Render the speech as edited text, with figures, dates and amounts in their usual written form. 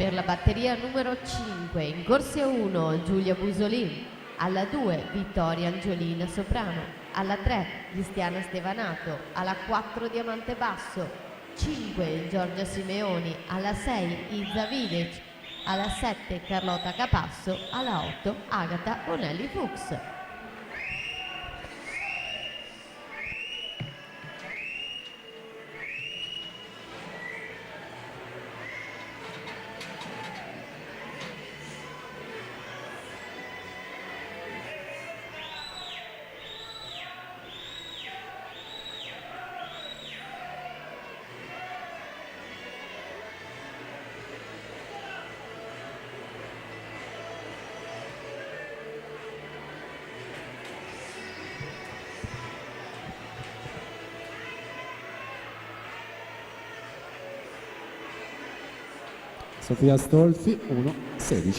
Per la batteria numero 5 in corsia 1 Giulia Busolin, alla 2 Vittoria Angiolina soprano, alla 3 Cristiana Stevanato, alla 4 Diamante Basso, 5 Giorgia Simeoni, alla 6 Izza Vidic, alla 7 Carlotta Capasso, alla 8 Agata Onelli Fuchs. Sofia Stolfi 1-16.